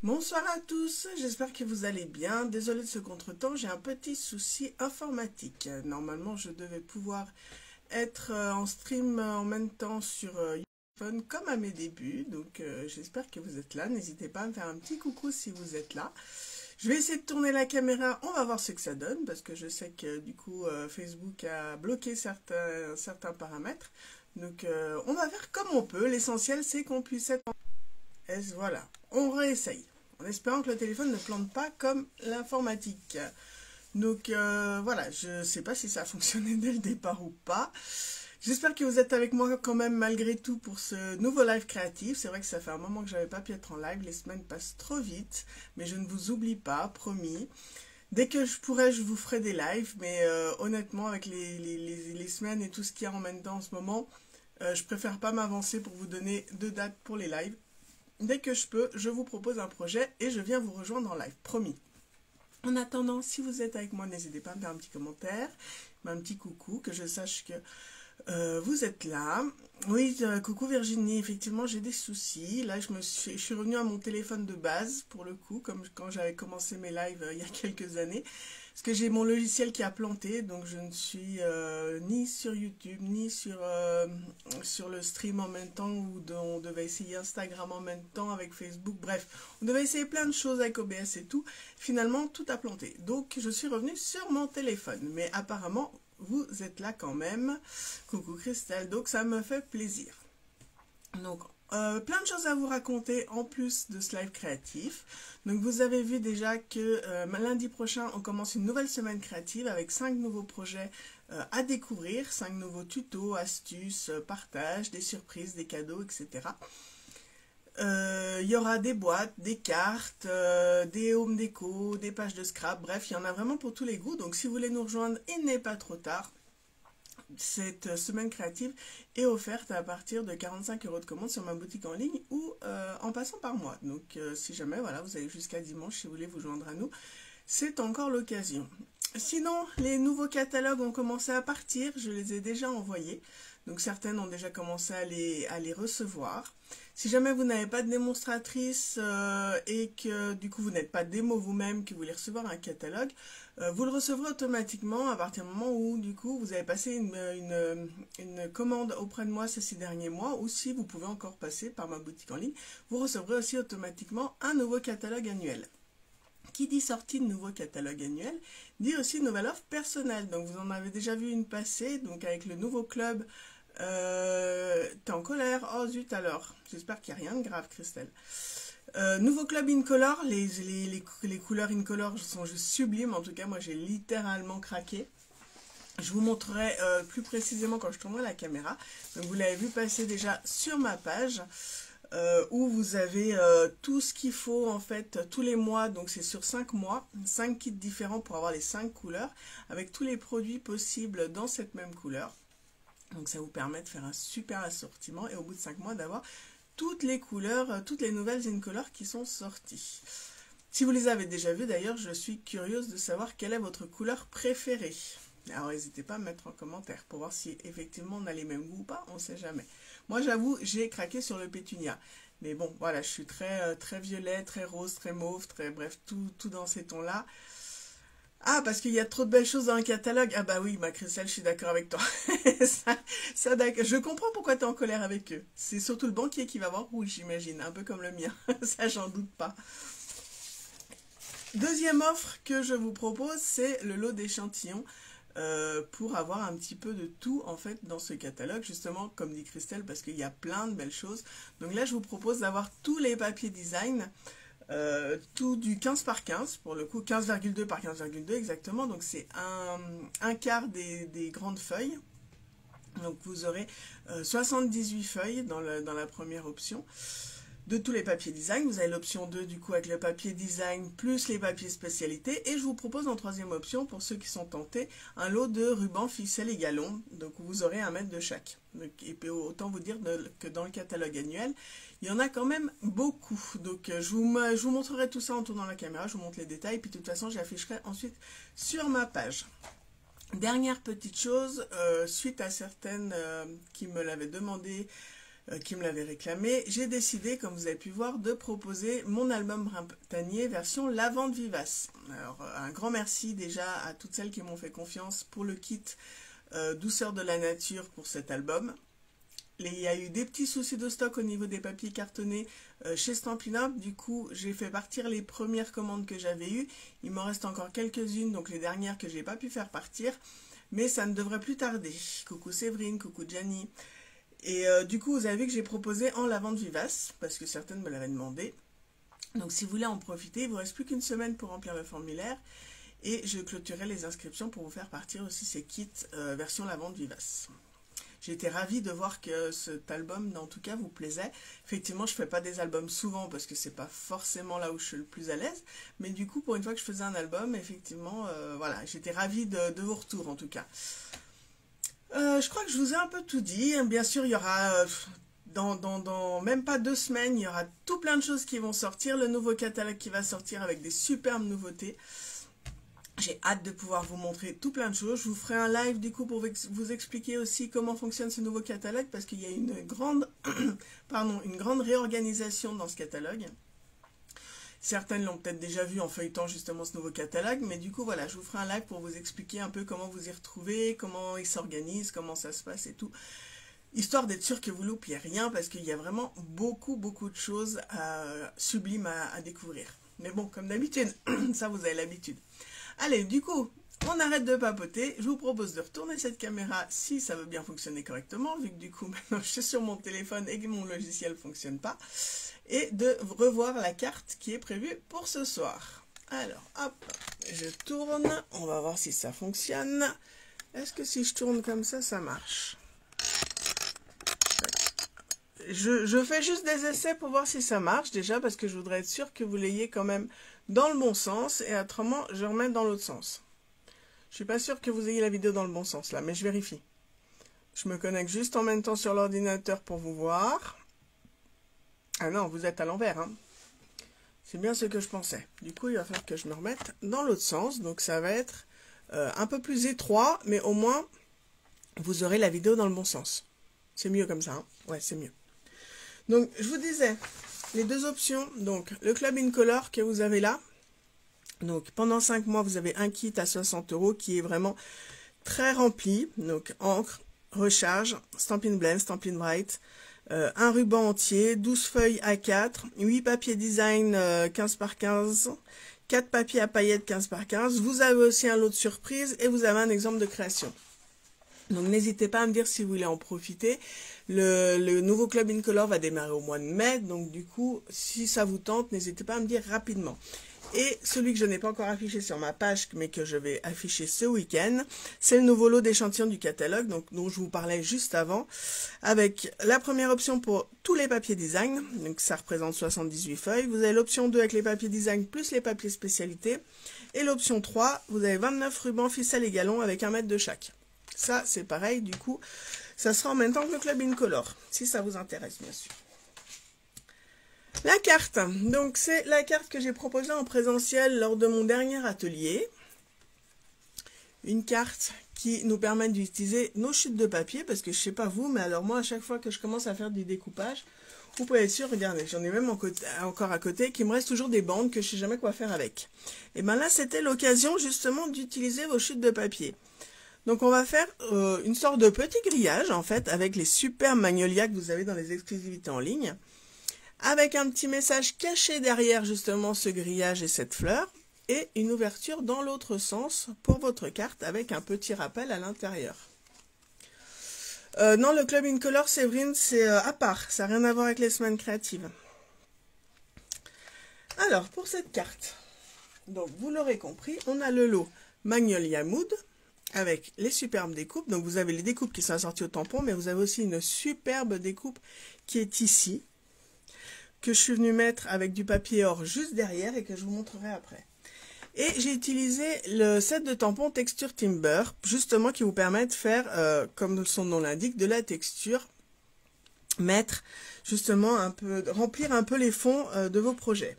Bonsoir à tous, j'espère que vous allez bien. Désolée de ce contretemps, j'ai un petit souci informatique. Normalement, je devais pouvoir être en stream en même temps sur iPhone comme à mes débuts. Donc, j'espère que vous êtes là. N'hésitez pas à me faire un petit coucou si vous êtes là. Je vais essayer de tourner la caméra, on va voir ce que ça donne, parce que je sais que du coup, Facebook a bloqué certains paramètres. Donc, on va faire comme on peut. L'essentiel, c'est qu'on puisse être voilà, on réessaye, en espérant que le téléphone ne plante pas comme l'informatique. Donc voilà, je ne sais pas si ça a fonctionné dès le départ ou pas. J'espère que vous êtes avec moi quand même malgré tout pour ce nouveau live créatif. C'est vrai que ça fait un moment que j'avais pas pu être en live, les semaines passent trop vite, mais je ne vous oublie pas, promis. Dès que je pourrai, je vous ferai des lives, mais honnêtement, avec les semaines et tout ce qu'il y a en même temps en ce moment, je préfère pas m'avancer pour vous donner de dates pour les lives. Dès que je peux, je vous propose un projet et je viens vous rejoindre en live, promis. En attendant, si vous êtes avec moi, n'hésitez pas à me faire un petit commentaire, un petit coucou, que je sache que vous êtes là. Oui, coucou Virginie, effectivement j'ai des soucis. Là je suis revenue à mon téléphone de base pour le coup, comme quand j'avais commencé mes lives il y a quelques années. Parce que j'ai mon logiciel qui a planté, donc je ne suis ni sur YouTube, ni sur le stream en même temps, où on devait essayer Instagram en même temps avec Facebook. Bref, on devait essayer plein de choses avec OBS et tout. Finalement, tout a planté. Donc je suis revenue sur mon téléphone. Mais apparemment, vous êtes là quand même. Coucou Christelle, donc ça me fait plaisir. Donc, plein de choses à vous raconter en plus de ce live créatif. Donc vous avez vu déjà que lundi prochain, on commence une nouvelle semaine créative avec 5 nouveaux projets à découvrir, 5 nouveaux tutos, astuces, partages, des surprises, des cadeaux, etc. Il y aura des boîtes, des cartes, des home déco, des pages de scrap, bref, il y en a vraiment pour tous les goûts. Donc si vous voulez nous rejoindre, il n'est pas trop tard. Cette semaine créative est offerte à partir de 45 € de commande sur ma boutique en ligne ou en passant par moi. Donc si jamais voilà, vous allez jusqu'à dimanche si vous voulez vous joindre à nous, c'est encore l'occasion. Sinon, les nouveaux catalogues ont commencé à partir, je les ai déjà envoyés. Donc certaines ont déjà commencé à les recevoir. Si jamais vous n'avez pas de démonstratrice et que du coup vous n'êtes pas démo vous-même, que vous voulez recevoir un catalogue, vous le recevrez automatiquement à partir du moment où du coup vous avez passé une commande auprès de moi ces derniers mois, ou si vous pouvez encore passer par ma boutique en ligne, vous recevrez aussi automatiquement un nouveau catalogue annuel. Qui dit sortie de nouveau catalogue annuel, dit aussi nouvelle offre personnelle. Donc vous en avez déjà vu une passer, donc avec le nouveau club. T'es en colère? Oh zut alors. J'espère qu'il n'y a rien de grave, Christelle. Nouveau club Incolor, les couleurs Incolor sont juste sublimes. En tout cas, moi j'ai littéralement craqué. Je vous montrerai plus précisément quand je tournerai la caméra. Donc vous l'avez vu passer déjà sur ma page. Où vous avez tout ce qu'il faut en fait tous les mois, donc c'est sur 5 mois, 5 kits différents pour avoir les 5 couleurs, avec tous les produits possibles dans cette même couleur. Donc ça vous permet de faire un super assortiment et au bout de 5 mois d'avoir toutes les couleurs, toutes les nouvelles Incolor qui sont sorties. Si vous les avez déjà vues d'ailleurs, je suis curieuse de savoir quelle est votre couleur préférée. Alors n'hésitez pas à me mettre en commentaire pour voir si effectivement on a les mêmes goûts ou pas, on ne sait jamais. Moi j'avoue, j'ai craqué sur le pétunia. Mais bon, voilà, je suis très violet, très rose, très mauve, bref, tout dans ces tons-là. Ah, parce qu'il y a trop de belles choses dans le catalogue. Ah bah oui, ma Christelle, je suis d'accord avec toi. Je comprends pourquoi tu es en colère avec eux. C'est surtout le banquier qui va voir rouge, j'imagine, un peu comme le mien. Ça, j'en doute pas. Deuxième offre que je vous propose, c'est le lot d'échantillons. Pour avoir un petit peu de tout en fait dans ce catalogue, justement comme dit Christelle, parce qu'il y a plein de belles choses. Donc là je vous propose d'avoir tous les papiers design, tout du 15 par 15, pour le coup 15,2 par 15,2 exactement, donc c'est un quart des grandes feuilles. Donc vous aurez 78 feuilles dans la première option. De tous les papiers design, vous avez l'option 2 du coup avec le papier design plus les papiers spécialité, et je vous propose en troisième option, pour ceux qui sont tentés, un lot de rubans, ficelles et galons, donc vous aurez 1 mètre de chaque. Donc, et autant vous dire que dans le catalogue annuel, il y en a quand même beaucoup. Donc je vous montrerai tout ça en tournant la caméra, je vous montre les détails, puis de toute façon j'afficherai ensuite sur ma page. Dernière petite chose, suite à certaines qui me l'avaient demandé, qui me l'avait réclamé, j'ai décidé, comme vous avez pu voir, de proposer mon album printanier version Lavande Vivace. Alors, un grand merci déjà à toutes celles qui m'ont fait confiance pour le kit Douceur de la nature pour cet album. Il y a eu des petits soucis de stock au niveau des papiers cartonnés chez Stampin' Up. Du coup, j'ai fait partir les premières commandes que j'avais eues. Il m'en reste encore quelques-unes, donc les dernières que j'ai pas pu faire partir. Mais ça ne devrait plus tarder. Coucou Séverine, coucou Gianni. Et du coup, vous avez vu que j'ai proposé en lavande vivace, parce que certaines me l'avaient demandé. Donc si vous voulez en profiter, il ne vous reste plus qu'une semaine pour remplir le formulaire. Et je clôturerai les inscriptions pour vous faire partir aussi ces kits version lavande vivace. J'ai été ravie de voir que cet album, en tout cas, vous plaisait. Effectivement, je ne fais pas des albums souvent parce que c'est pas forcément là où je suis le plus à l'aise. Mais du coup, pour une fois que je faisais un album, effectivement, voilà, j'étais ravie de vos retours en tout cas. Je crois que je vous ai un peu tout dit. Bien sûr, il y aura, dans même pas 2 semaines, il y aura tout plein de choses qui vont sortir. Le nouveau catalogue qui va sortir avec des superbes nouveautés. J'ai hâte de pouvoir vous montrer tout plein de choses. Je vous ferai un live du coup pour vous expliquer aussi comment fonctionne ce nouveau catalogue parce qu'il y a une grande, une grande réorganisation dans ce catalogue. Certaines l'ont peut-être déjà vu en feuilletant justement ce nouveau catalogue, mais du coup voilà, je vous ferai un live pour vous expliquer un peu comment vous y retrouvez, comment il s'organise, comment ça se passe et tout. Histoire d'être sûr que vous loupiez rien parce qu'il y a vraiment beaucoup de choses sublimes à découvrir. Mais bon, comme d'habitude, ça vous avez l'habitude. Allez, du coup, on arrête de papoter. Je vous propose de retourner cette caméra si ça veut bien fonctionner correctement, vu que du coup, maintenant, je suis sur mon téléphone et que mon logiciel ne fonctionne pas. Et de revoir la carte qui est prévue pour ce soir. Alors, hop, je tourne. On va voir si ça fonctionne. Est-ce que si je tourne comme ça marche? Je fais juste des essais pour voir si ça marche, déjà, parce que je voudrais être sûr que vous l'ayez quand même dans le bon sens, et autrement, je remets dans l'autre sens. Je suis pas sûre que vous ayez la vidéo dans le bon sens, là, mais je vérifie. Je me connecte juste en même temps sur l'ordinateur pour vous voir. Ah non, vous êtes à l'envers, hein. C'est bien ce que je pensais. Du coup, il va falloir que je me remette dans l'autre sens, donc ça va être un peu plus étroit, mais au moins, vous aurez la vidéo dans le bon sens. C'est mieux comme ça, hein. Ouais, c'est mieux. Donc, je vous disais, les 2 options, donc le Club Incolor que vous avez là. Donc, pendant 5 mois, vous avez un kit à 60 € qui est vraiment très rempli. Donc, encre, recharge, Stampin' Blend, Stampin' Bright, un ruban entier, 12 feuilles A4, 8 papiers design 15 par 15, 4 papiers à paillettes 15 par 15. Vous avez aussi un lot de surprise et vous avez un exemple de création. Donc n'hésitez pas à me dire si vous voulez en profiter. Le nouveau Club Incolor va démarrer au mois de mai, donc du coup, si ça vous tente, n'hésitez pas à me dire rapidement. Et celui que je n'ai pas encore affiché sur ma page, mais que je vais afficher ce week-end, c'est le nouveau lot d'échantillons du catalogue, donc dont je vous parlais juste avant, avec la première option pour tous les papiers design, donc ça représente 78 feuilles. Vous avez l'option 2 avec les papiers design plus les papiers spécialité. Et l'option 3, vous avez 29 rubans, ficelles et galons avec 1 mètre de chaque. Ça, c'est pareil, du coup, ça sera en même temps que le Club Incolor, si ça vous intéresse, bien sûr. La carte, donc c'est la carte que j'ai proposée en présentiel lors de mon dernier atelier. Une carte qui nous permet d'utiliser nos chutes de papier, parce que je sais pas vous, mais alors moi, à chaque fois que je commence à faire du découpage, vous pouvez être sûr, regardez, j'en ai même encore à côté, qu'il me reste toujours des bandes que je sais jamais quoi faire avec. Et bien là, c'était l'occasion justement d'utiliser vos chutes de papier. Donc on va faire une sorte de petit grillage en fait avec les super magnolias que vous avez dans les exclusivités en ligne, avec un petit message caché derrière justement ce grillage et cette fleur, et une ouverture dans l'autre sens pour votre carte avec un petit rappel à l'intérieur. Non, le Club Incolor, Séverine, c'est à part, ça n'a rien à voir avec les semaines créatives. Alors pour cette carte, donc vous l'aurez compris, on a le lot Magnolia Mood, avec les superbes découpes. Donc vous avez les découpes qui sont assorties au tampon, mais vous avez aussi une superbe découpe qui est ici, que je suis venue mettre avec du papier or juste derrière et que je vous montrerai après. Et j'ai utilisé le set de tampons texture Timber, justement qui vous permet de faire, comme son nom l'indique, de la texture, mettre justement un peu, remplir un peu les fonds de vos projets.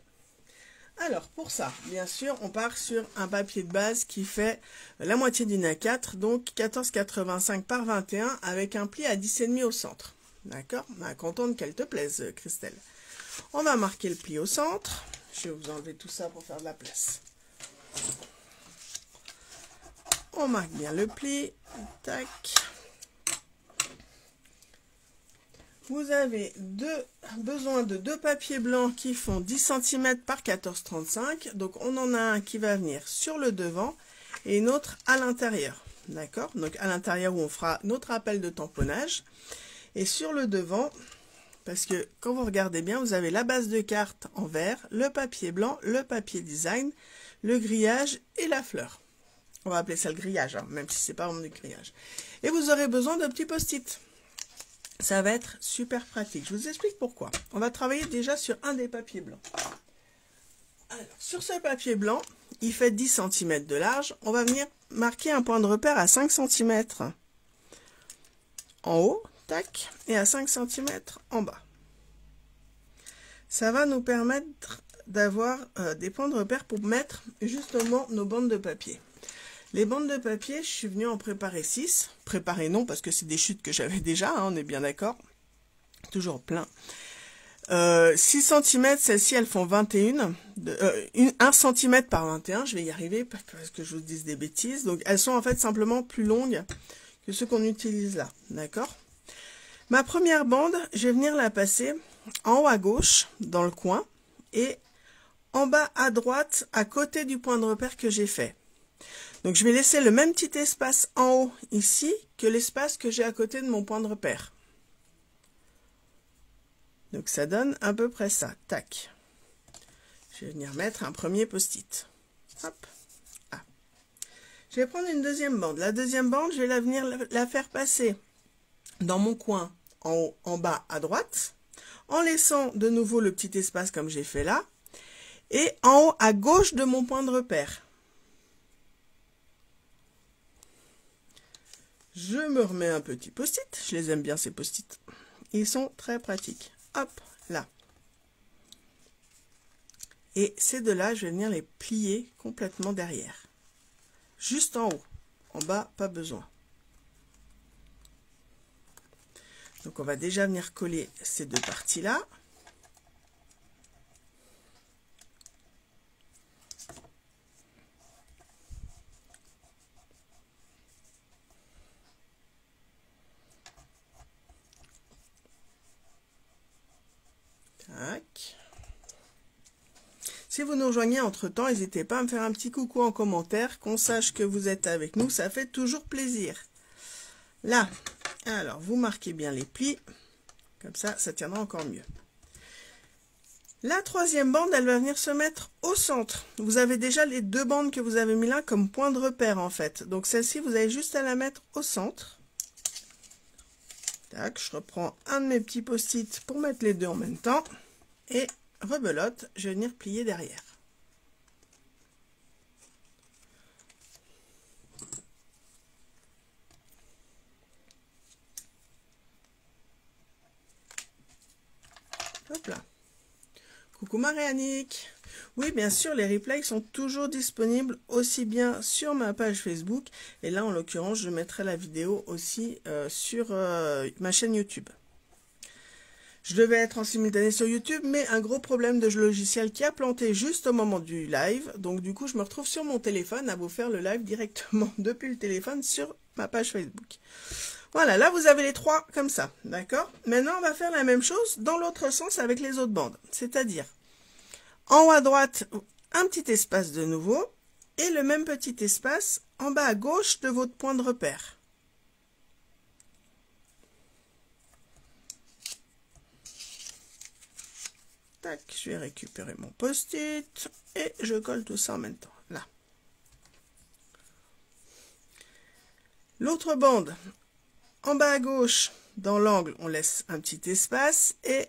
Alors, pour ça, bien sûr, on part sur un papier de base qui fait la moitié d'une A4, donc 14,85 par 21, avec un pli à 10,5 au centre. D'accord? Ben, contente qu'elle te plaise, Christelle. On va marquer le pli au centre. Je vais vous enlever tout ça pour faire de la place. On marque bien le pli. Tac. Vous avez besoin de 2 papiers blancs qui font 10 cm par 14,35. Donc on en a un qui va venir sur le devant et une autre à l'intérieur. D'accord? Donc à l'intérieur où on fera notre appel de tamponnage. Et sur le devant, parce que quand vous regardez bien, vous avez la base de carte en vert, le papier blanc, le papier design, le grillage et la fleur. On va appeler ça le grillage, hein, même si c'est pas vraiment du grillage. Et vous aurez besoin de petits post-it. Ça va être super pratique. Je vous explique pourquoi. On va travailler déjà sur un des papiers blancs. Alors, sur ce papier blanc, il fait 10 cm de large. On va venir marquer un point de repère à 5 cm en haut, tac, et à 5 cm en bas. Ça va nous permettre d'avoir des points de repère pour mettre justement nos bandes de papier. Les bandes de papier, je suis venue en préparer 6. Préparer non, parce que c'est des chutes que j'avais déjà, hein, on est bien d'accord. Toujours plein. 6 cm, celles-ci, elles font 21. 1 cm par 21, je vais y arriver, parce que je vous dise des bêtises. Donc, elles sont en fait simplement plus longues que ceux qu'on utilise là, d'accord? Ma première bande, je vais venir la passer en haut à gauche, dans le coin, et en bas à droite, à côté du point de repère que j'ai fait. Donc, je vais laisser le même petit espace en haut ici que l'espace que j'ai à côté de mon point de repère. Donc, ça donne à peu près ça. Tac. Je vais venir mettre un premier post-it. Hop. Ah. Je vais prendre une deuxième bande. La deuxième bande, je vais venir la faire passer dans mon coin en haut, en bas à droite, en laissant de nouveau le petit espace comme j'ai fait là, et en haut à gauche de mon point de repère. Je me remets un petit post-it. Je les aime bien, ces post-it. Ils sont très pratiques. Hop, là. Et ces deux-là, je vais venir les plier complètement derrière. Juste en haut. En bas, pas besoin. Donc, on va déjà venir coller ces deux parties-là. Tac. Si vous nous rejoignez entre-temps, n'hésitez pas à me faire un petit coucou en commentaire, qu'on sache que vous êtes avec nous, ça fait toujours plaisir. Là, alors vous marquez bien les plis, comme ça, ça tiendra encore mieux. La troisième bande, elle va venir se mettre au centre. Vous avez déjà les deux bandes que vous avez mis là comme point de repère en fait. Donc celle-ci, vous avez juste à la mettre au centre. Tac, je reprends un de mes petits post-it pour mettre les deux en même temps. Et rebelote, je vais venir plier derrière. Hop là. Coucou Marie-Annick. Oui, bien sûr, les replays sont toujours disponibles aussi bien sur ma page Facebook. Et là, en l'occurrence, je mettrai la vidéo aussi sur ma chaîne YouTube. Je devais être en simultané sur YouTube, mais un gros problème de logiciel qui a planté juste au moment du live. Donc du coup, je me retrouve sur mon téléphone à vous faire le live directement depuis le téléphone sur ma page Facebook. Voilà, là vous avez les trois comme ça, d'accord? Maintenant, on va faire la même chose dans l'autre sens avec les autres bandes. C'est-à-dire, en haut à droite, un petit espace de nouveau, et le même petit espace en bas à gauche de votre point de repère. Tac, je vais récupérer mon post-it et je colle tout ça en même temps. Là. L'autre bande, en bas à gauche, dans l'angle, on laisse un petit espace. Et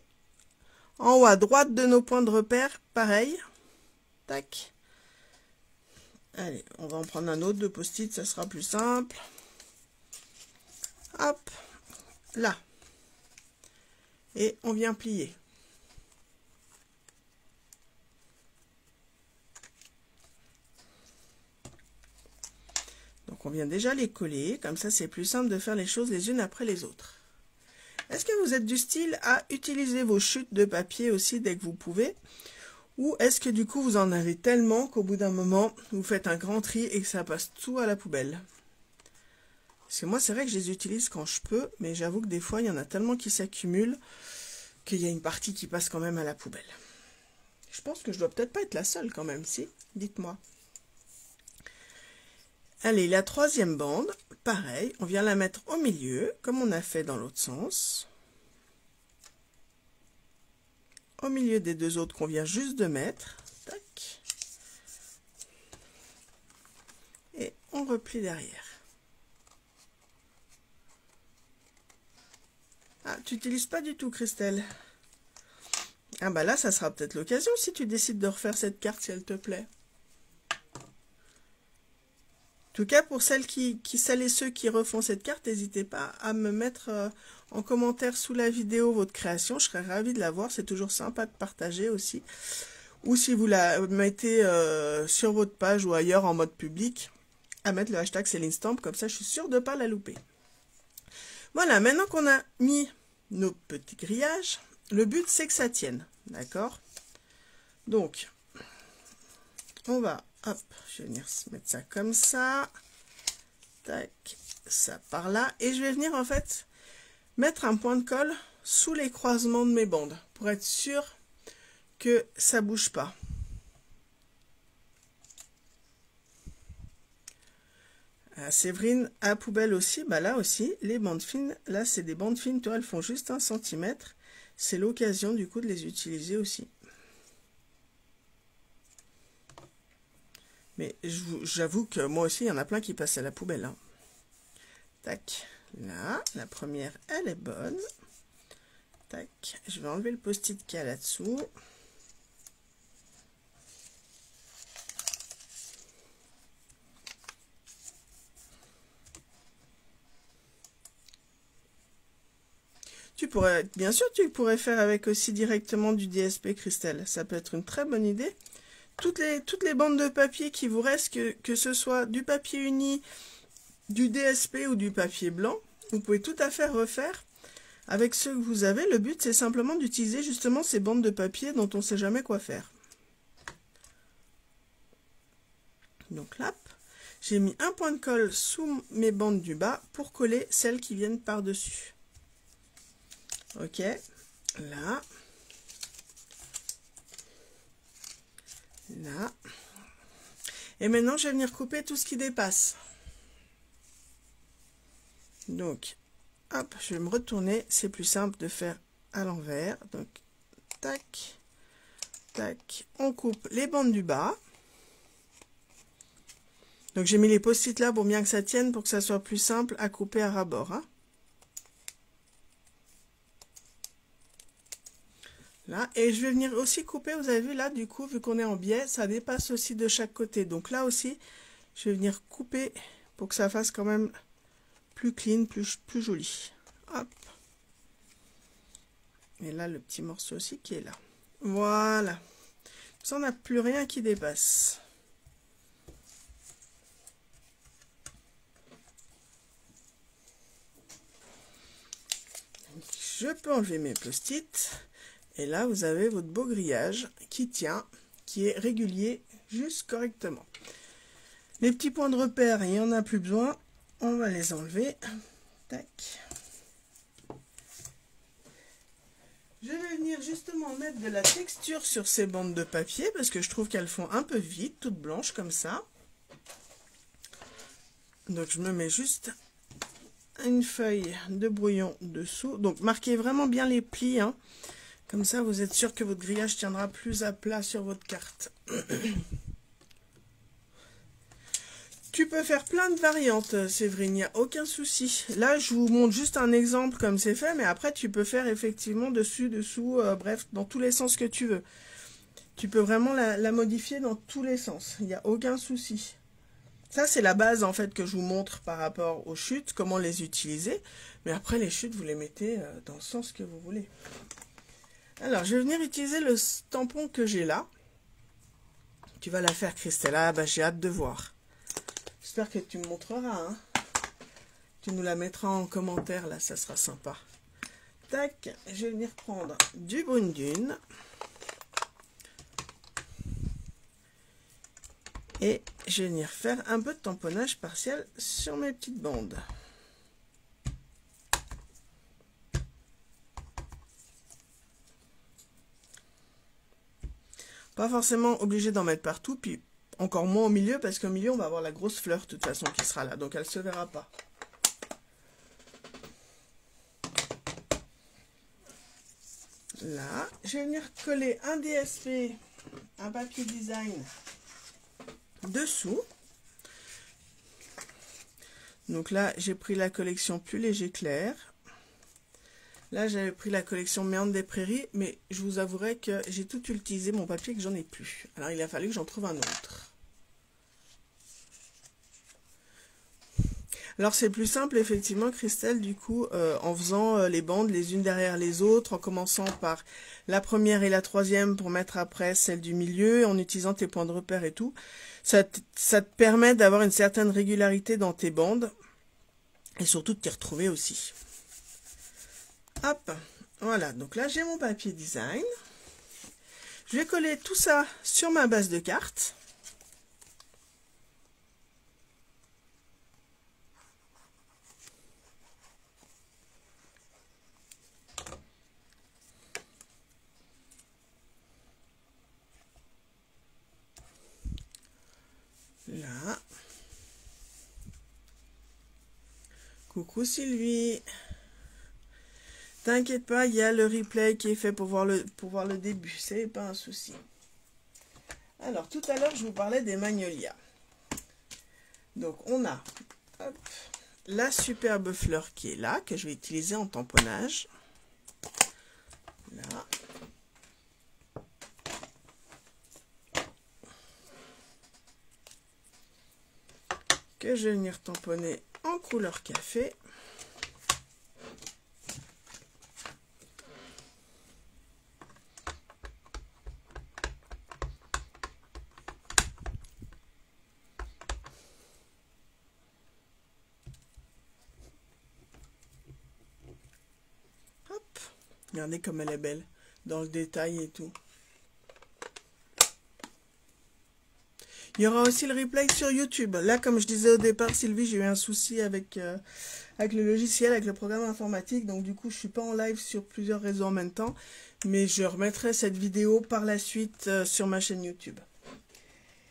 en haut à droite de nos points de repère, pareil. Tac. Allez, on va en prendre un autre de post-it, ça sera plus simple. Hop, là. Et on vient plier. Donc on vient déjà les coller, comme ça c'est plus simple de faire les choses les unes après les autres. est-ce que vous êtes du style à utiliser vos chutes de papier aussi dès que vous pouvez? Ou est-ce que du coup vous en avez tellement qu'au bout d'un moment, vous faites un grand tri et que ça passe tout à la poubelle? Parce que moi, c'est vrai que je les utilise quand je peux, mais j'avoue que des fois, il y en a tellement qui s'accumulent qu'il y a une partie qui passe quand même à la poubelle. Je pense que je dois peut-être pas être la seule quand même, si? Dites-moi. Allez, la troisième bande, pareil, on vient la mettre au milieu, comme on a fait dans l'autre sens. Au milieu des deux autres qu'on vient juste de mettre. Tac. Et on replie derrière. Ah, tu n'utilises pas du tout, Christelle. Ah bah là, ça sera peut-être l'occasion si tu décides de refaire cette carte, si elle te plaît. En tout cas, pour celles celles et ceux qui refont cette carte, n'hésitez pas à me mettre en commentaire sous la vidéo votre création. Je serais ravie de la voir. C'est toujours sympa de partager aussi. Ou si vous la mettez sur votre page ou ailleurs en mode public, à mettre le hashtag Céline Stamp. Comme ça, je suis sûre de ne pas la louper. Voilà, maintenant qu'on a mis nos petits grillages, le but c'est que ça tienne, d'accord? Donc, on va, hop, je vais venir mettre ça comme ça, tac, ça par là, et je vais venir en fait mettre un point de colle sous les croisements de mes bandes, pour être sûr que ça bouge pas. Séverine, à poubelle aussi, bah là aussi, les bandes fines, là c'est des bandes fines, toi, elles font juste 1 cm. C'est l'occasion du coup de les utiliser aussi. Mais j'avoue que moi aussi, il y en a plein qui passent à la poubelle. Hein. Tac, là, la première, elle est bonne. Tac, je vais enlever le post-it qu'il y a là-dessous. Tu pourrais, bien sûr, tu pourrais faire avec aussi directement du DSP, Christelle. Ça peut être une très bonne idée. Toutes les bandes de papier qui vous restent, que ce soit du papier uni, du DSP ou du papier blanc, vous pouvez tout à fait refaire avec ceux que vous avez. Le but, c'est simplement d'utiliser justement ces bandes de papier dont on ne sait jamais quoi faire. Donc là, j'ai mis un point de colle sous mes bandes du bas pour coller celles qui viennent par-dessus. Ok, là, là, et maintenant je vais venir couper tout ce qui dépasse. Donc, hop, je vais me retourner, c'est plus simple de faire à l'envers. Donc, tac, tac, on coupe les bandes du bas. Donc j'ai mis les post-it là pour bien que ça tienne, pour que ça soit plus simple à couper à ras-bord. Hein. Là, et je vais venir aussi couper, vous avez vu là, du coup, vu qu'on est en biais, ça dépasse aussi de chaque côté. Donc là aussi, je vais venir couper pour que ça fasse quand même plus clean, plus joli. Hop. Et là, le petit morceau aussi qui est là. Voilà. Ça, on n'a plus rien qui dépasse. Je peux enlever mes post-it. Et là, vous avez votre beau grillage qui tient, qui est régulier, juste correctement. Les petits points de repère, il n'y en a plus besoin. On va les enlever. Tac. Je vais venir justement mettre de la texture sur ces bandes de papier parce que je trouve qu'elles font un peu vide, toutes blanches comme ça. Donc, je me mets juste une feuille de brouillon dessous. Donc, marquez vraiment bien les plis, hein. Comme ça, vous êtes sûr que votre grillage tiendra plus à plat sur votre carte. Tu peux faire plein de variantes, Séverine, il n'y a aucun souci. Là, je vous montre juste un exemple comme c'est fait, mais après, tu peux faire effectivement dessus, dessous, bref, dans tous les sens que tu veux. Tu peux vraiment la modifier dans tous les sens, il n'y a aucun souci. Ça, c'est la base, en fait, que je vous montre par rapport aux chutes, comment les utiliser. Mais après, les chutes, vous les mettez dans le sens que vous voulez. Alors, je vais venir utiliser le tampon que j'ai là. Tu vas la faire, Christella. Bah, j'ai hâte de voir. J'espère que tu me montreras. Hein. Tu nous la mettras en commentaire, là, ça sera sympa. Tac, je vais venir prendre du brune dune. Et je vais venir faire un peu de tamponnage partiel sur mes petites bandes. Pas forcément obligé d'en mettre partout, puis encore moins au milieu, parce qu'au milieu, on va avoir la grosse fleur, de toute façon, qui sera là, donc elle ne se verra pas. Là, je vais venir coller un DSP, un papier design, dessous. Donc là, j'ai pris la collection Plus Léger Clair. Là, j'avais pris la collection Méandre des Prairies, mais je vous avouerai que j'ai tout utilisé mon papier que j'en ai plus. Alors, il a fallu que j'en trouve un autre. Alors, c'est plus simple, effectivement, Christelle, du coup, en faisant les bandes les unes derrière les autres, en commençant par la première et la troisième pour mettre après celle du milieu, en utilisant tes points de repère et tout. Ça te permet d'avoir une certaine régularité dans tes bandes et surtout de t'y retrouver aussi. Hop, voilà, donc là j'ai mon papier design. Je vais coller tout ça sur ma base de cartes. Là. Coucou Sylvie. T'inquiète pas, il y a le replay qui est fait pour voir le début, c'est pas un souci. Alors, tout à l'heure, je vous parlais des magnolias. Donc, on a hop, la superbe fleur qui est là, que je vais utiliser en tamponnage. Là. Que je vais venir tamponner en couleur café. Regardez comme elle est belle, dans le détail et tout. Il y aura aussi le replay sur YouTube. Là, comme je disais au départ, Sylvie, j'ai eu un souci avec le logiciel, avec le programme informatique. Donc, du coup, je ne suis pas en live sur plusieurs réseaux en même temps. Mais je remettrai cette vidéo par la suite sur ma chaîne YouTube.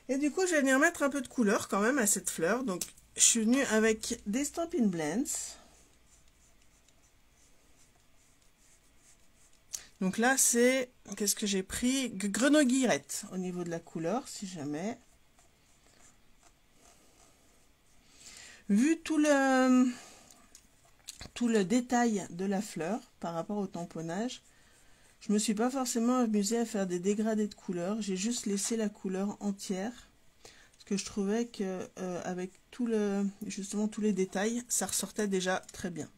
Et du coup, je vais venir mettre un peu de couleur quand même à cette fleur. Donc, je suis venue avec des Stampin' Blends. Donc là, c'est, qu'est-ce que j'ai pris? Grenouillette au niveau de la couleur, si jamais. Vu tout le détail de la fleur par rapport au tamponnage, je me suis pas forcément amusée à faire des dégradés de couleurs. J'ai juste laissé la couleur entière. Parce que je trouvais que avec justement tous les détails, ça ressortait déjà très bien.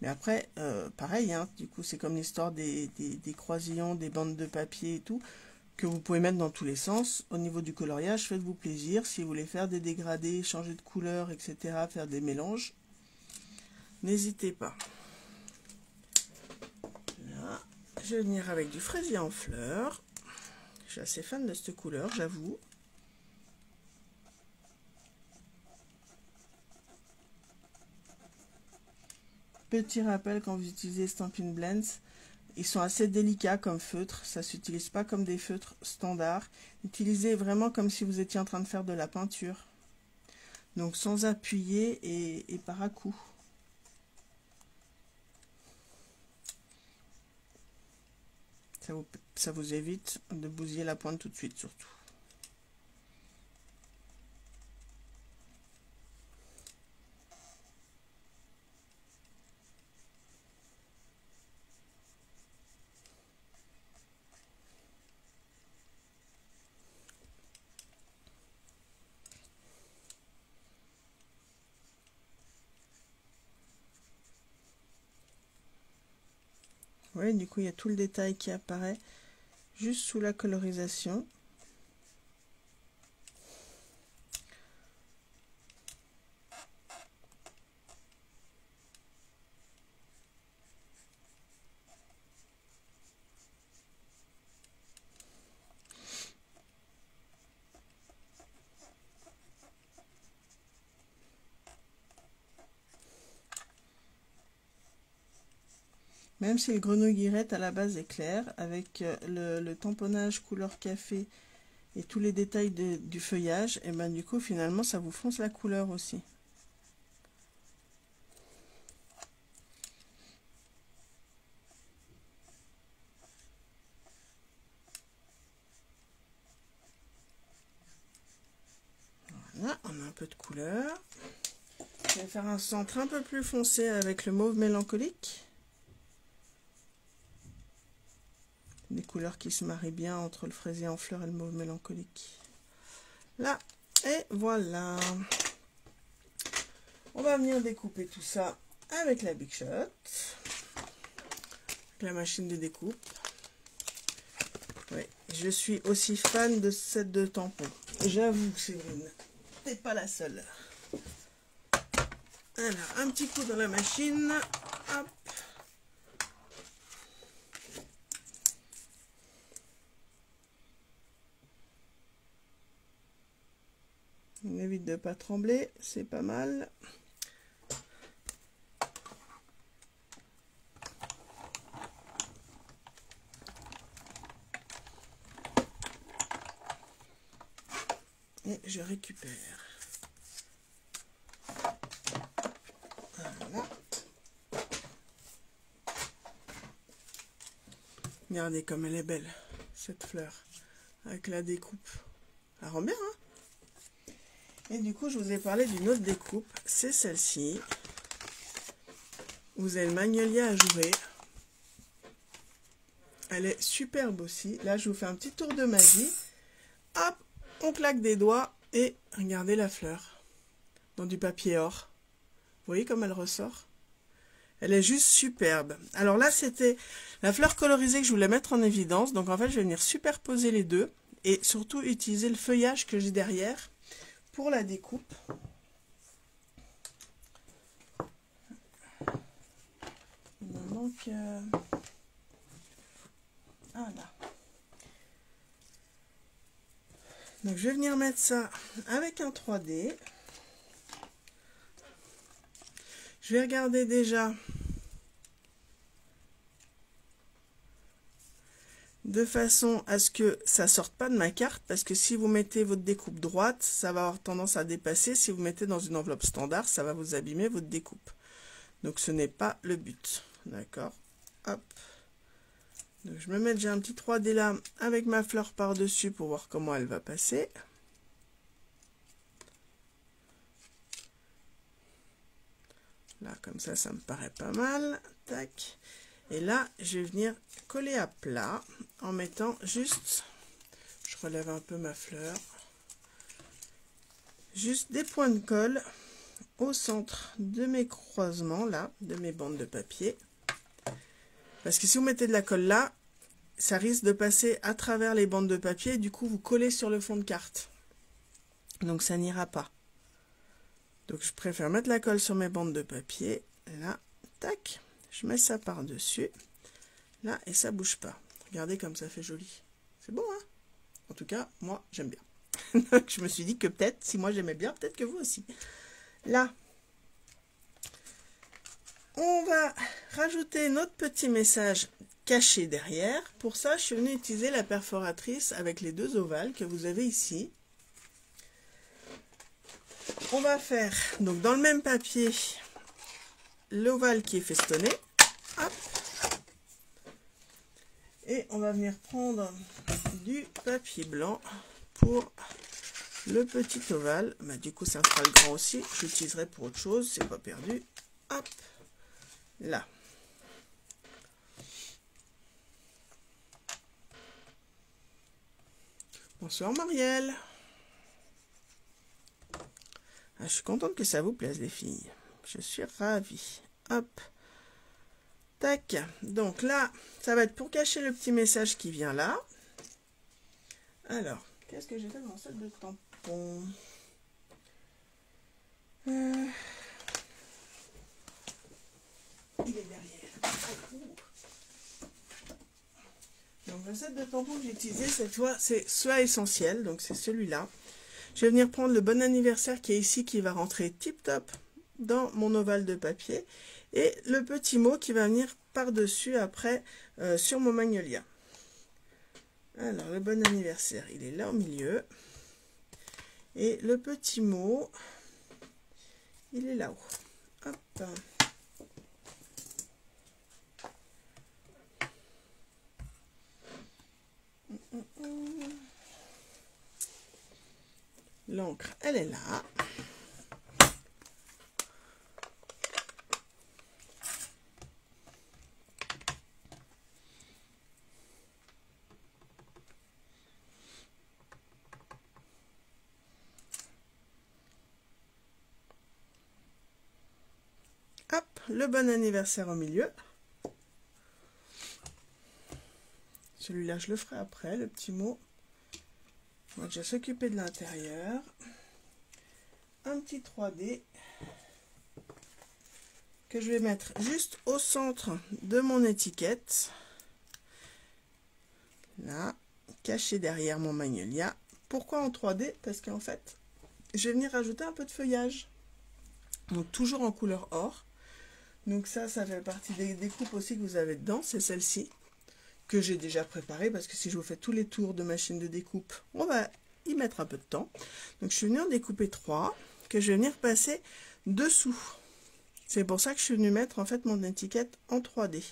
Mais après, pareil, hein, du coup, c'est comme l'histoire des croisillons, des bandes de papier et tout, que vous pouvez mettre dans tous les sens. Au niveau du coloriage, faites-vous plaisir. Si vous voulez faire des dégradés, changer de couleur, etc., faire des mélanges, n'hésitez pas. Là, je vais venir avec du fraisier en fleurs. Je suis assez fan de cette couleur, j'avoue. Petit rappel, quand vous utilisez Stampin' Blends, ils sont assez délicats comme feutres, ça ne s'utilise pas comme des feutres standards. Utilisez vraiment comme si vous étiez en train de faire de la peinture. Donc sans appuyer et par à-coups. Ça vous évite de bousiller la pointe tout de suite surtout. Vous voyez, du coup, il y a tout le détail qui apparaît juste sous la colorisation. Même si le grenouille guirette à la base est clair, avec le tamponnage couleur café et tous les détails du feuillage, et ben du coup finalement ça vous fonce la couleur aussi. Voilà, on a un peu de couleur. Je vais faire un centre un peu plus foncé avec le mauve mélancolique. Des couleurs qui se marient bien entre le fraisier en fleurs et le mauve mélancolique. Là, et voilà. On va venir découper tout ça avec la Big Shot, avec la machine de découpe. Oui, je suis aussi fan de ce set de tampons. J'avoue, Séverine, t'es pas la seule. Alors, un petit coup dans la machine. Hop. On évite de ne pas trembler, c'est pas mal. Et je récupère. Voilà. Regardez comme elle est belle, cette fleur, avec la découpe. Ça rend bien, hein? Et du coup, je vous ai parlé d'une autre découpe, c'est celle-ci. Vous avez le magnolia ajouré. Elle est superbe aussi. Là, je vous fais un petit tour de magie. Hop, on claque des doigts et regardez la fleur dans du papier or. Vous voyez comme elle ressort? Elle est juste superbe. Alors là, c'était la fleur colorisée que je voulais mettre en évidence. Donc en fait, je vais venir superposer les deux et surtout utiliser le feuillage que j'ai derrière pour la découpe. Il me manque... Ah là. Donc je vais venir mettre ça avec un 3D. Je vais regarder déjà de façon à ce que ça sorte pas de ma carte, parce que si vous mettez votre découpe droite, ça va avoir tendance à dépasser. Si vous mettez dans une enveloppe standard, ça va vous abîmer votre découpe. Donc ce n'est pas le but. D'accord. Hop. Donc je me mets déjà un petit 3D là avec ma fleur par-dessus pour voir comment elle va passer. Là, comme ça me paraît pas mal. Tac. Et là, je vais venir coller à plat en mettant juste, je relève un peu ma fleur, juste des points de colle au centre de mes croisements, là, de mes bandes de papier. Parce que si vous mettez de la colle là, ça risque de passer à travers les bandes de papier et du coup, vous collez sur le fond de carte. Donc, ça n'ira pas. Donc, je préfère mettre la colle sur mes bandes de papier. Là, tac. Je mets ça par-dessus, là, et ça bouge pas. Regardez comme ça fait joli. C'est beau, hein? En tout cas, moi, j'aime bien. Donc, je me suis dit que peut-être, si moi j'aimais bien, peut-être que vous aussi. Là, on va rajouter notre petit message caché derrière. Pour ça, je suis venue utiliser la perforatrice avec les deux ovales que vous avez ici. On va faire, donc dans le même papier, l'ovale qui est festonné. Hop. Et on va venir prendre du papier blanc pour le petit ovale. Bah, du coup, ça fera le grand aussi. J'utiliserai pour autre chose, c'est pas perdu. Hop. Là. Bonsoir Marielle. Ah, je suis contente que ça vous plaise les filles. Je suis ravie. Hop. Tac. Donc là, ça va être pour cacher le petit message qui vient là. Alors, qu'est-ce que j'ai fait dans cette de tampons? Il est derrière. Donc le set de tampons que j'ai utilisé cette fois, c'est Soie Essentiel. Donc c'est celui-là. Je vais venir prendre le bon anniversaire qui est ici, qui va rentrer tip top dans mon ovale de papier. Et le petit mot qui va venir par-dessus après sur mon magnolia. Alors, le bon anniversaire, il est là au milieu. Et le petit mot, il est là-haut. Hop. L'encre, elle est là. Hop, le bon anniversaire au milieu. Celui-là, je le ferai après, le petit mot. On va déjà s'occuper de l'intérieur. Un petit 3D que je vais mettre juste au centre de mon étiquette. Là, caché derrière mon magnolia. Pourquoi en 3D? Parce qu'en fait, je vais venir rajouter un peu de feuillage. Donc toujours en couleur or. Donc ça fait partie des découpes aussi que vous avez dedans. C'est celle-ci que j'ai déjà préparée parce que si je vous fais tous les tours de machine de découpe, on va y mettre un peu de temps. Donc je suis venue en découper 3 que je vais venir passer dessous. C'est pour ça que je suis venue mettre en fait mon étiquette en 3D.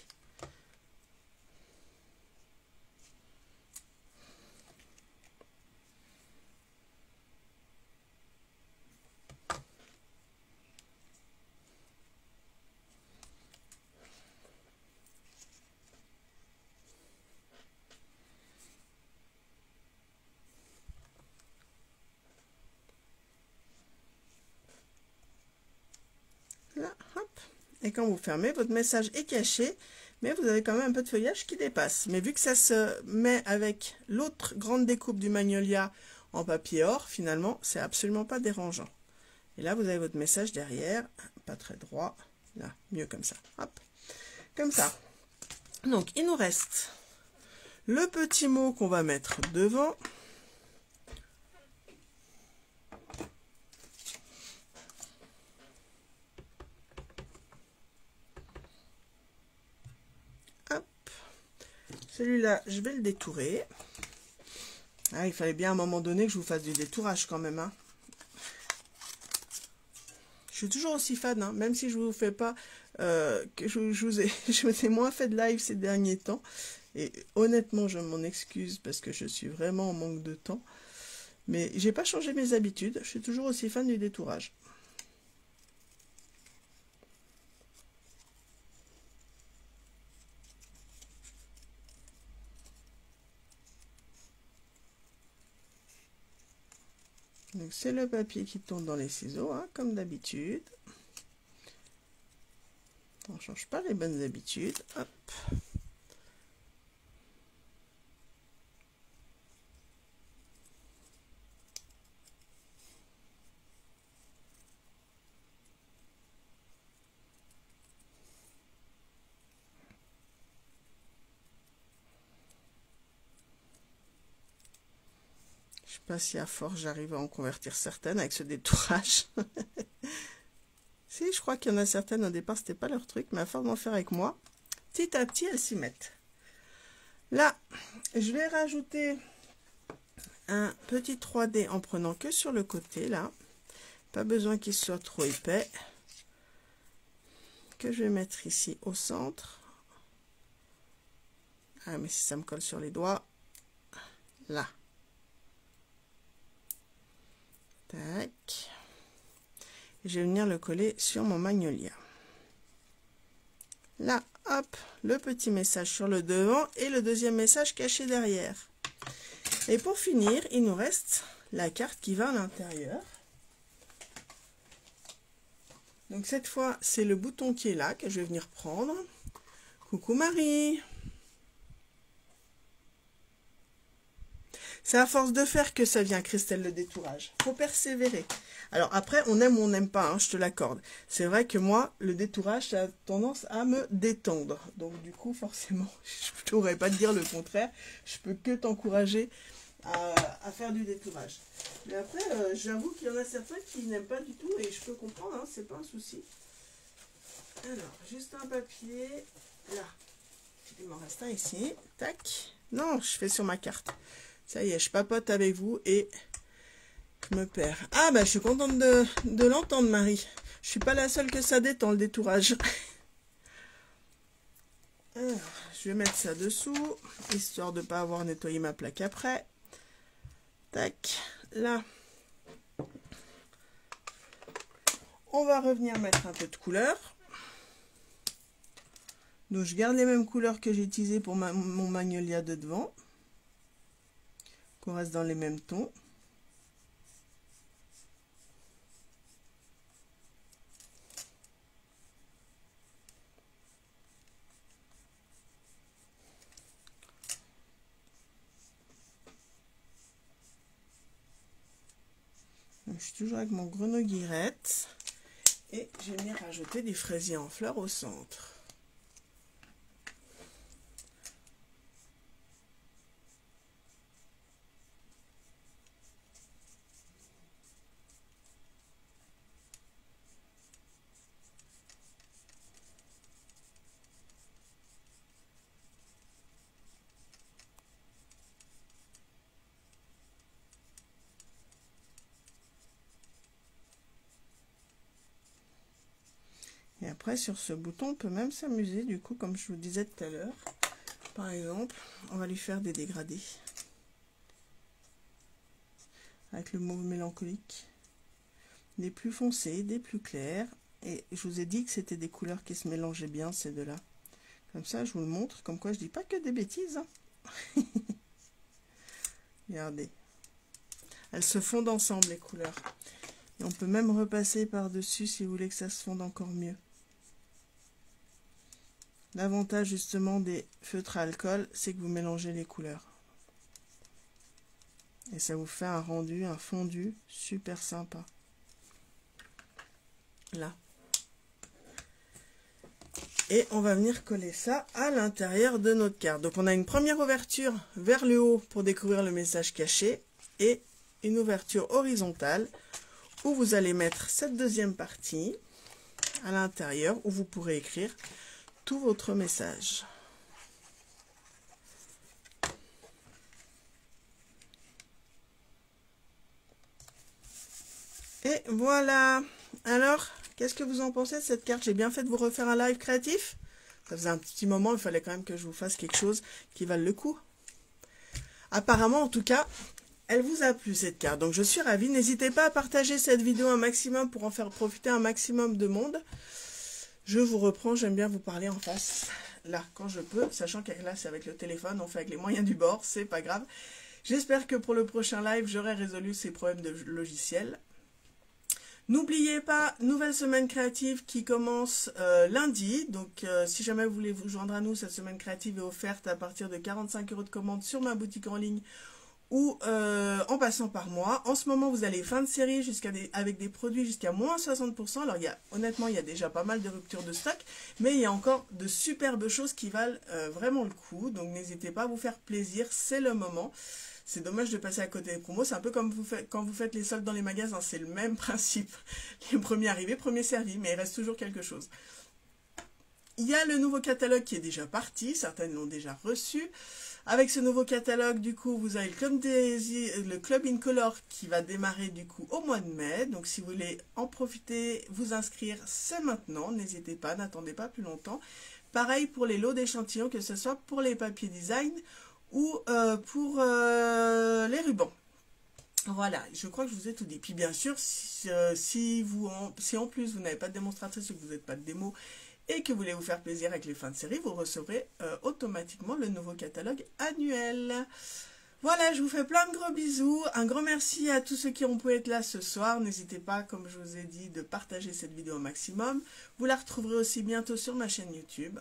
Là, hop. Et quand vous fermez, votre message est caché, mais vous avez quand même un peu de feuillage qui dépasse. Mais vu que ça se met avec l'autre grande découpe du magnolia en papier or, finalement, c'est absolument pas dérangeant. Et là, vous avez votre message derrière, pas très droit, là, mieux comme ça. Hop, comme ça. Donc, il nous reste le petit mot qu'on va mettre devant. Celui-là, je vais le détourer. Ah, il fallait bien à un moment donné que je vous fasse du détourage quand même. Hein. Je suis toujours aussi fan, hein, même si je vous fais pas, que je vous ai moins fait de live ces derniers temps. Et honnêtement, je m'en excuse parce que je suis vraiment en manque de temps. Mais j'ai pas changé mes habitudes. Je suis toujours aussi fan du détourage. Donc c'est le papier qui tombe dans les ciseaux, hein, comme d'habitude. On ne change pas les bonnes habitudes. Hop. Je sais pas si à force j'arrive à en convertir certaines avec ce détourage. Si, je crois qu'il y en a certaines au départ, c'était pas leur truc, mais à force d'en faire avec moi, petit à petit, elles s'y mettent. Là, je vais rajouter un petit 3D en prenant que sur le côté, là. Pas besoin qu'il soit trop épais. Que je vais mettre ici au centre. Ah, mais si ça me colle sur les doigts, là. Tac. Je vais venir le coller sur mon magnolia. Là, hop, le petit message sur le devant et le deuxième message caché derrière. Et pour finir, il nous reste la carte qui va à l'intérieur. Donc cette fois, c'est le bouton qui est là que je vais venir prendre. Coucou Marie! C'est à force de faire que ça vient, Christelle, le détourage. Faut persévérer. Alors après, on aime ou on n'aime pas, hein, je te l'accorde. C'est vrai que moi, le détourage, ça a tendance à me détendre. Donc du coup, forcément, je ne pourrais pas te dire le contraire. Je peux que t'encourager à faire du détourage. Mais après, j'avoue qu'il y en a certains qui n'aiment pas du tout et je peux comprendre, hein, c'est pas un souci. Alors, juste un papier. Là, il m'en reste un ici. Tac. Non, je fais sur ma carte. Ça y est, je papote avec vous et je me perds. Ah, bah, je suis contente de l'entendre, Marie. Je suis pas la seule que ça détend, le détourage. Alors, je vais mettre ça dessous, histoire de ne pas avoir nettoyé ma plaque après. Tac, là. On va revenir mettre un peu de couleur. Donc, je garde les mêmes couleurs que j'ai utilisées pour mon magnolia de devant. Qu'on reste dans les mêmes tons. Donc, je suis toujours avec mon grenouillette. Et je vais venir rajouter des fraisiers en fleurs au centre. Et après, sur ce bouton, on peut même s'amuser, du coup, comme je vous disais tout à l'heure. Par exemple, on va lui faire des dégradés. Avec le mauve mélancolique. Des plus foncés, des plus clairs. Et je vous ai dit que c'était des couleurs qui se mélangeaient bien, ces deux-là. Comme ça, je vous le montre. Comme quoi, je dis pas que des bêtises. Hein. Regardez. Elles se fondent ensemble, les couleurs. Et on peut même repasser par-dessus si vous voulez que ça se fonde encore mieux. L'avantage justement des feutres à alcool, c'est que vous mélangez les couleurs. Et ça vous fait un rendu, un fondu super sympa. Là. Et on va venir coller ça à l'intérieur de notre carte. Donc on a une première ouverture vers le haut pour découvrir le message caché. Et une ouverture horizontale où vous allez mettre cette deuxième partie à l'intérieur où vous pourrez écrire tout votre message. Et voilà. Alors, qu'est-ce que vous en pensez de cette carte? J'ai bien fait de vous refaire un live créatif. Ça faisait un petit moment, il fallait quand même que je vous fasse quelque chose qui vale le coup. Apparemment, en tout cas, elle vous a plu cette carte. Donc, je suis ravie. N'hésitez pas à partager cette vidéo un maximum pour en faire profiter un maximum de monde. Je vous reprends, j'aime bien vous parler en face, là, quand je peux, sachant que là, c'est avec le téléphone, on fait avec les moyens du bord, c'est pas grave. J'espère que pour le prochain live, j'aurai résolu ces problèmes de logiciel. N'oubliez pas, nouvelle semaine créative qui commence lundi. Donc, si jamais vous voulez vous joindre à nous, cette semaine créative est offerte à partir de 45 € de commande sur ma boutique en ligne ou en passant par moi. En ce moment, vous allez fin de série avec des produits jusqu'à moins 60%. Alors, honnêtement, il y a déjà pas mal de ruptures de stock, mais il y a encore de superbes choses qui valent vraiment le coup. Donc, n'hésitez pas à vous faire plaisir, c'est le moment. C'est dommage de passer à côté des promos. C'est un peu comme quand vous faites les soldes dans les magasins. C'est le même principe. Les premiers arrivés, premiers servis, mais il reste toujours quelque chose. Il y a le nouveau catalogue qui est déjà parti. Certaines l'ont déjà reçu. Avec ce nouveau catalogue, du coup, vous avez le Club in Color qui va démarrer du coup au mois de mai. Donc, si vous voulez en profiter, vous inscrire, c'est maintenant. N'hésitez pas, n'attendez pas plus longtemps. Pareil pour les lots d'échantillons, que ce soit pour les papiers design ou pour les rubans. Voilà, je crois que je vous ai tout dit. Puis bien sûr, si en plus vous n'avez pas de démonstratrice ou que vous n'êtes pas de démo et que vous voulez vous faire plaisir avec les fins de série, vous recevrez automatiquement le nouveau catalogue annuel. Voilà, je vous fais plein de gros bisous. Un grand merci à tous ceux qui ont pu être là ce soir. N'hésitez pas, comme je vous ai dit, de partager cette vidéo au maximum. Vous la retrouverez aussi bientôt sur ma chaîne YouTube.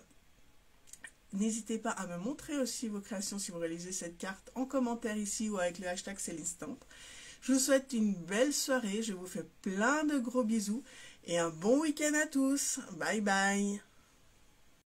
N'hésitez pas à me montrer aussi vos créations si vous réalisez cette carte en commentaire ici ou avec le hashtag #CélineStamp. Je vous souhaite une belle soirée, je vous fais plein de gros bisous et un bon week-end à tous. Bye bye.